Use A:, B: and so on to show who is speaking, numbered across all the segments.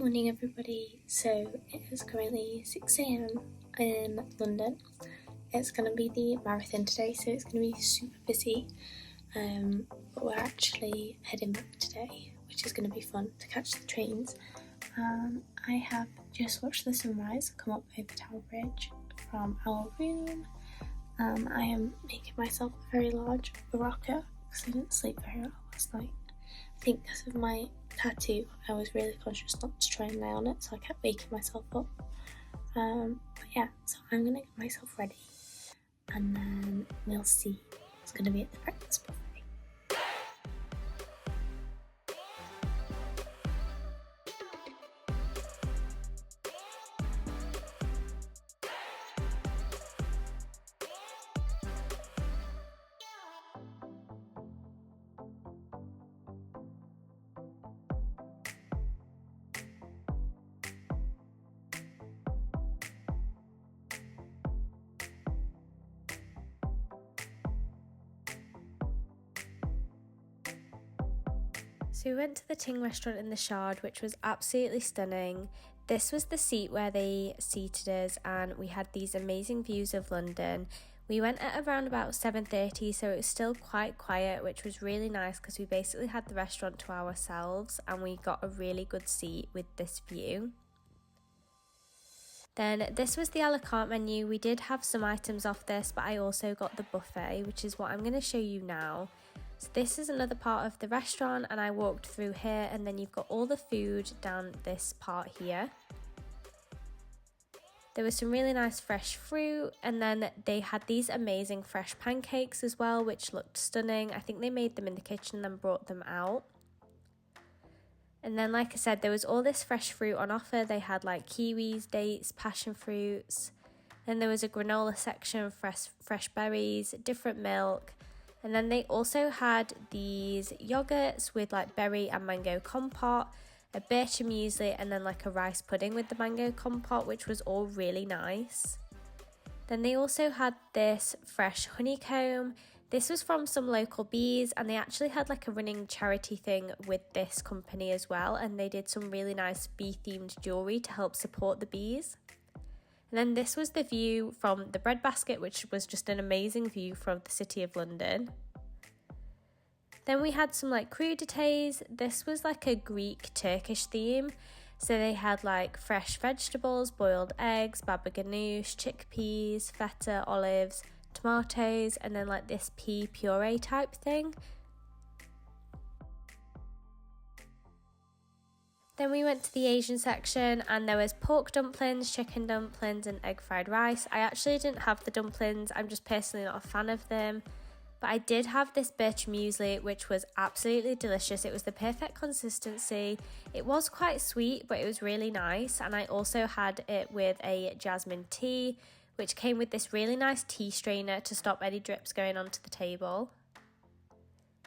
A: Morning everybody. So it is currently 6 a.m. in London. It's going to be the marathon today, so it's going to be super busy. But we're actually heading back today, which is going to be fun to catch the trains. I have just watched the sunrise come up over Tower Bridge from our room. I am making myself a very large baraka because I didn't sleep very well last night. I think because of my tattoo, I was really conscious not to try and lay on it, so I kept waking myself up. But yeah, so I'm gonna get myself ready, and then we'll see what's gonna be at the breakfast buffet. So we went to the Ting restaurant in the Shard, which was absolutely stunning. This was the seat where they seated us, and we had these amazing views of London. We went at around about 7:30, so it was still quite quiet, which was really nice because we basically had the restaurant to ourselves and we got a really good seat with this view. Then this was the a la carte menu. We did have some items off this, but I also got the buffet, which is what I'm going to show you now. So this is another part of the restaurant, and I walked through here, and then you've got all the food down this part here. There was some really nice fresh fruit, and then they had these amazing fresh pancakes as well, which looked stunning. I think they made them in the kitchen and then brought them out. And then, like I said, there was all this fresh fruit on offer. They had like kiwis, dates, passion fruits. Then there was a granola section, fresh berries, different milk. And then they also had these yogurts with like berry and mango compote, a bircher muesli, and then like a rice pudding with the mango compote, which was all really nice. Then they also had this fresh honeycomb. This was from some local bees, and they actually had like a running charity thing with this company as well, and they did some really nice bee themed jewellery to help support the bees. And then this was the view from the bread basket, which was just an amazing view from the city of London. Then we had some like crudités. This was like a Greek-Turkish theme. So they had like fresh vegetables, boiled eggs, baba ganoush, chickpeas, feta, olives, tomatoes, and then like this pea puree type thing. Then we went to the Asian section, and there was pork dumplings, chicken dumplings, and egg fried rice. I actually didn't have the dumplings, I'm just personally not a fan of them. But I did have this birch muesli, which was absolutely delicious. It was the perfect consistency. It was quite sweet, but it was really nice. And I also had it with a jasmine tea, which came with this really nice tea strainer to stop any drips going onto the table.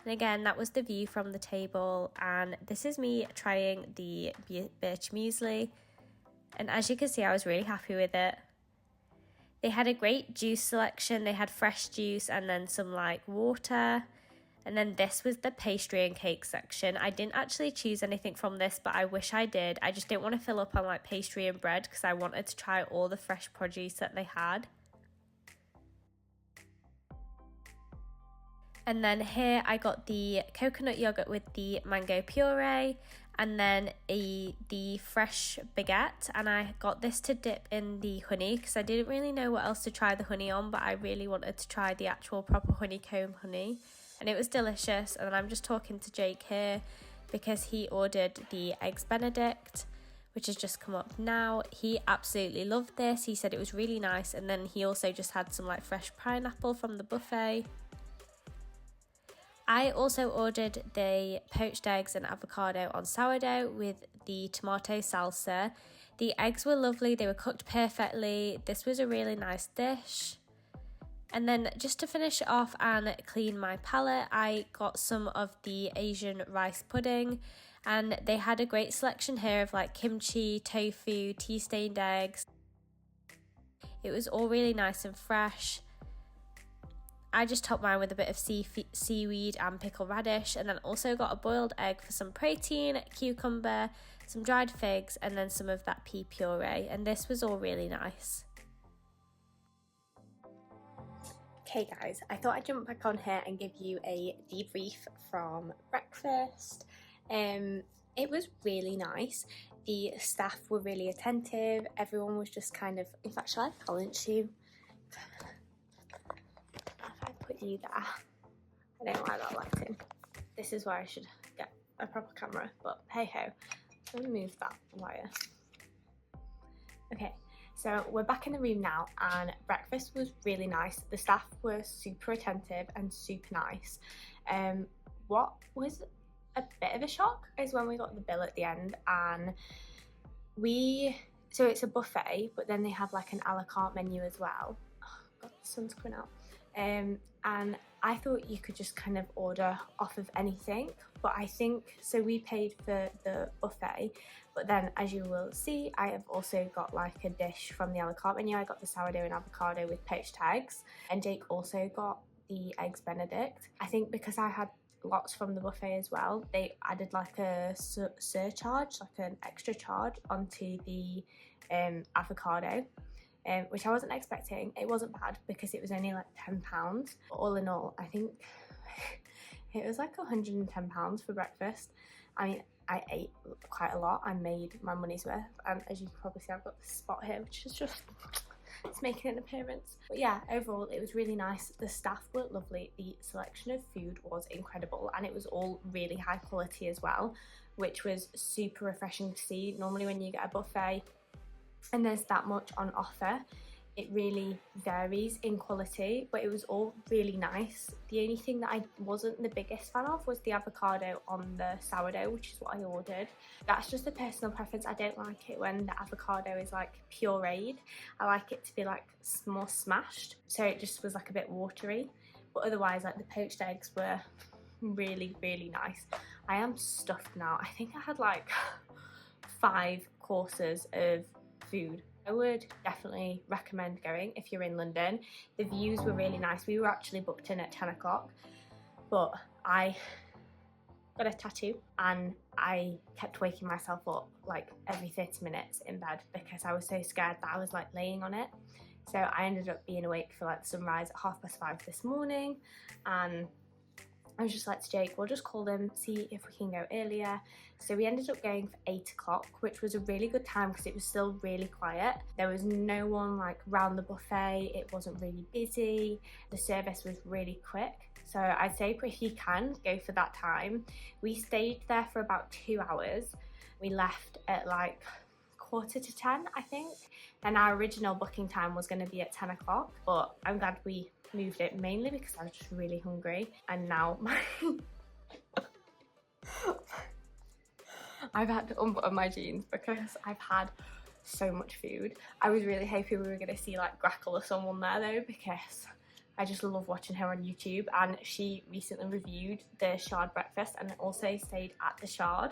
A: And again, that was the view from the table, and this is me trying the birch muesli, and as you can see, I was really happy with it. They had a great juice selection. They had fresh juice and then some like water, and then this was the pastry and cake section. I didn't actually choose anything from this, but I wish I did. I just didn't want to fill up on like pastry and bread because I wanted to try all the fresh produce that they had. And then here I got the coconut yogurt with the mango puree, and then the fresh baguette, and I got this to dip in the honey because I didn't really know what else to try the honey on, but I really wanted to try the actual proper honeycomb honey, and it was delicious. And I'm just talking to Jake here because he ordered the eggs benedict, which has just come up now. He absolutely loved this. He said it was really nice, and then he also just had some like fresh pineapple from the buffet. I also ordered the poached eggs and avocado on sourdough with the tomato salsa. The eggs were lovely, they were cooked perfectly. This was a really nice dish. And then just to finish it off and clean my palate, I got some of the Asian rice pudding, and they had a great selection here of like kimchi, tofu, tea stained eggs. It was all really nice and fresh. I just topped mine with a bit of seaweed and pickled radish, and then also got a boiled egg for some protein, cucumber, some dried figs, and then some of that pea puree, and this was all really nice. Okay guys, I thought I'd jump back on here and give you a debrief from breakfast. It was really nice. The staff were really attentive. Everyone was just kind of, in fact, shall I balance you? If I put you there, I don't like that lighting. This is where I should get a proper camera, but hey ho. Let me move that wire. Okay, so we're back in the room now, and breakfast was really nice. The staff were super attentive and super nice. What was a bit of a shock is when we got the bill at the end, and so it's a buffet, but then they have like an a la carte menu as well. Oh god, the sun's coming out. And I thought you could just kind of order off of anything, but I think, so we paid for the buffet, but then as you will see, I have also got like a dish from the a la carte menu. I got the sourdough and avocado with poached eggs, and Jake also got the eggs benedict. I think because I had lots from the buffet as well, they added like a surcharge, like an extra charge onto the avocado, which I wasn't expecting. It wasn't bad because it was only like £10. But all in all, I think it was like £110 for breakfast. I mean, I ate quite a lot. I made my money's worth, and as you can probably see, I've got this spot here, which is just, it's making an appearance. But yeah, overall it was really nice. The staff were lovely. The selection of food was incredible, and it was all really high quality as well, which was super refreshing to see. Normally when you get a buffet and there's that much on offer, it really varies in quality, but it was all really nice. The only thing that I wasn't the biggest fan of was the avocado on the sourdough, which is what I ordered. That's just a personal preference. I don't like it when the avocado is like pureed. I like it to be like more smashed, so it just was like a bit watery. But otherwise, like the poached eggs were really, really nice. I am stuffed now. I think I had like 5 courses of food. I would definitely recommend going if you're in London. The views were really nice. We were actually booked in at 10 o'clock, but I got a tattoo and I kept waking myself up like every 30 minutes in bed because I was so scared that I was like laying on it. So I ended up being awake for like sunrise at 5:30 this morning, and I was just like to Jake, we'll just call them, see if we can go earlier. So we ended up going for 8 o'clock, which was a really good time because it was still really quiet. There was no one like round the buffet. It wasn't really busy. The service was really quick. So I'd say if you can, go for that time. We stayed there for about 2 hours. We left at like 9:45, I think. And our original booking time was going to be at 10 o'clock, but I'm glad we moved it, mainly because I was just really hungry. And now I've had to unbutton my jeans because I've had so much food. I was really hoping we were going to see like Grackle or someone there though, because I just love watching her on YouTube, and she recently reviewed the Shard breakfast and also stayed at the Shard,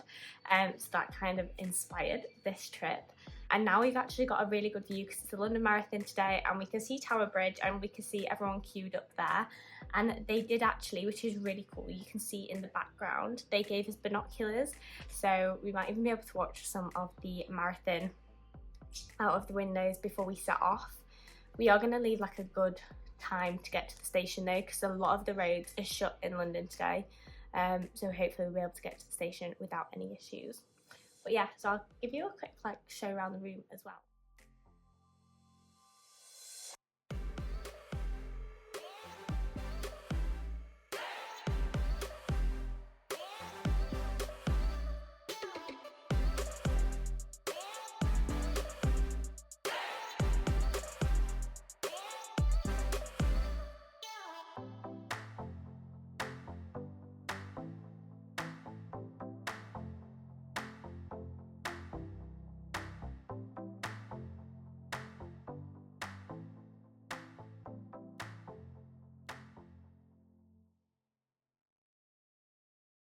A: so that kind of inspired this trip. And now we've actually got a really good view because it's the London Marathon today, and we can see Tower Bridge and we can see everyone queued up there. And they did actually, which is really cool, you can see in the background, they gave us binoculars, so we might even be able to watch some of the marathon out of the windows before we set off. We are going to leave like a good time to get to the station though, because a lot of the roads are shut in London today, so hopefully we'll be able to get to the station without any issues. But yeah, so I'll give you a quick like show around the room as well.